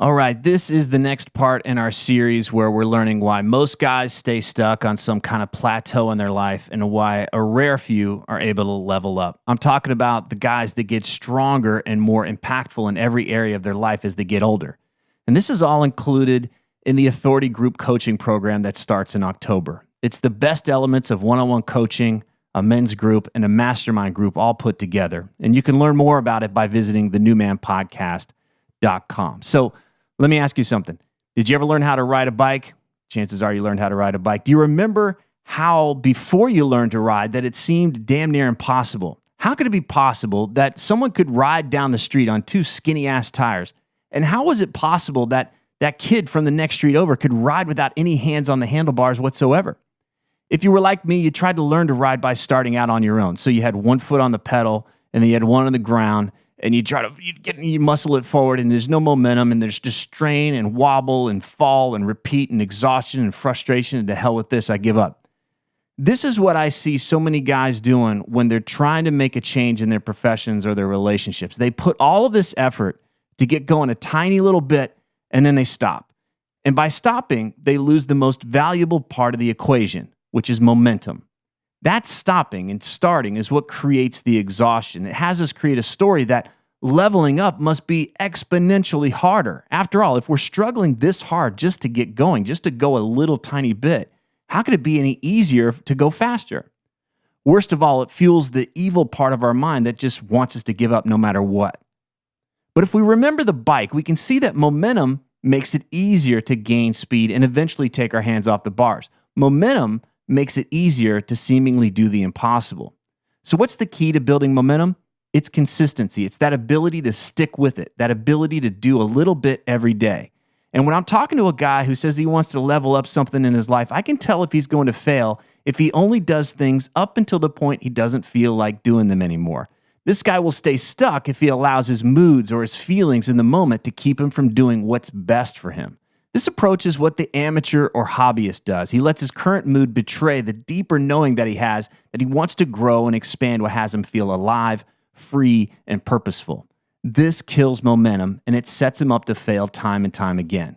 All right, this is the next part in our series where we're learning why most guys stay stuck on some kind of plateau in their life and why a rare few are able to level up. I'm talking about the guys that get stronger and more impactful in every area of their life as they get older. And this is all included in the Authority Group Coaching Program that starts in October. It's the best elements of one-on-one coaching, a men's group, and a mastermind group all put together. And you can learn more about it by visiting thenewmanpodcast.com. So let me ask you something. Did you ever learn how to ride a bike? Chances are you learned how to ride a bike. Do you remember how before you learned to ride that it seemed damn near impossible? How could it be possible that someone could ride down the street on two skinny-ass tires? And how was it possible that that kid from the next street over could ride without any hands on the handlebars whatsoever? If you were like me, you tried to learn to ride by starting out on your own. So you had one foot on the pedal, and then you had one on the ground, and you muscle it forward, and there's no momentum, and there's just strain and wobble and fall and repeat and exhaustion and frustration, and to hell with this, I give up. This is what I see so many guys doing when they're trying to make a change in their professions or their relationships. They put all of this effort to get going a tiny little bit, and then they stop. And by stopping, they lose the most valuable part of the equation, which is momentum. That stopping and starting is what creates the exhaustion. It has us create a story that leveling up must be exponentially harder. After all, if we're struggling this hard just to get going, just to go a little tiny bit, how could it be any easier to go faster? Worst of all, it fuels the evil part of our mind that just wants us to give up no matter what. But if we remember the bike, we can see that momentum makes it easier to gain speed and eventually take our hands off the bars. Momentum makes it easier to seemingly do the impossible. So what's the key to building momentum? It's consistency. It's that ability to stick with it, that ability to do a little bit every day. And when I'm talking to a guy who says he wants to level up something in his life, I can tell if he's going to fail if he only does things up until the point he doesn't feel like doing them anymore. This guy will stay stuck if he allows his moods or his feelings in the moment to keep him from doing what's best for him. This approach is what the amateur or hobbyist does. He lets his current mood betray the deeper knowing that he has, that he wants to grow and expand what has him feel alive, free, and purposeful. This kills momentum, and it sets him up to fail time and time again.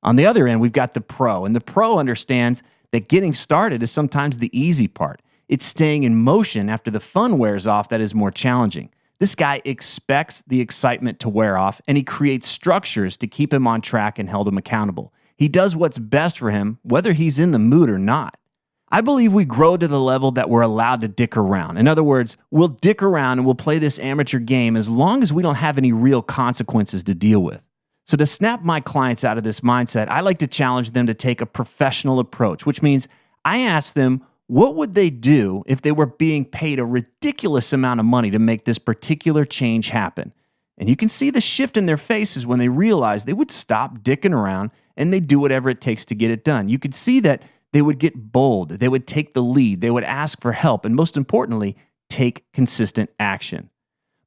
On the other end, we've got the pro, and the pro understands that getting started is sometimes the easy part. It's staying in motion after the fun wears off that is more challenging. This guy expects the excitement to wear off, and he creates structures to keep him on track and held him accountable. He does what's best for him, whether he's in the mood or not. I believe we grow to the level that we're allowed to dick around. In other words, we'll dick around and we'll play this amateur game as long as we don't have any real consequences to deal with. So to snap my clients out of this mindset, I like to challenge them to take a professional approach, which means I ask them, what would they do if they were being paid a ridiculous amount of money to make this particular change happen? And you can see the shift in their faces when they realize they would stop dicking around and they'd do whatever it takes to get it done. You could see that they would get bold, they would take the lead, they would ask for help, and most importantly, take consistent action.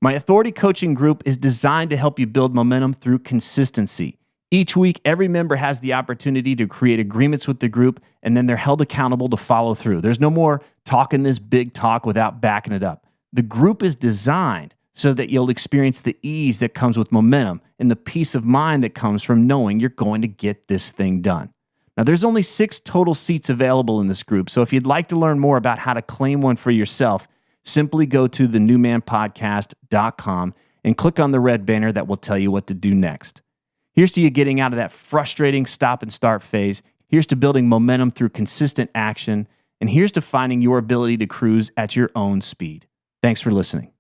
My Authority Coaching Group is designed to help you build momentum through consistency. Each week, every member has the opportunity to create agreements with the group, and then they're held accountable to follow through. There's no more talking this big talk without backing it up. The group is designed so that you'll experience the ease that comes with momentum and the peace of mind that comes from knowing you're going to get this thing done. Now, there's only 6 total seats available in this group, so if you'd like to learn more about how to claim one for yourself, simply go to thenewmanpodcast.com and click on the red banner that will tell you what to do next. Here's to you getting out of that frustrating stop and start phase. Here's to building momentum through consistent action. And here's to finding your ability to cruise at your own speed. Thanks for listening.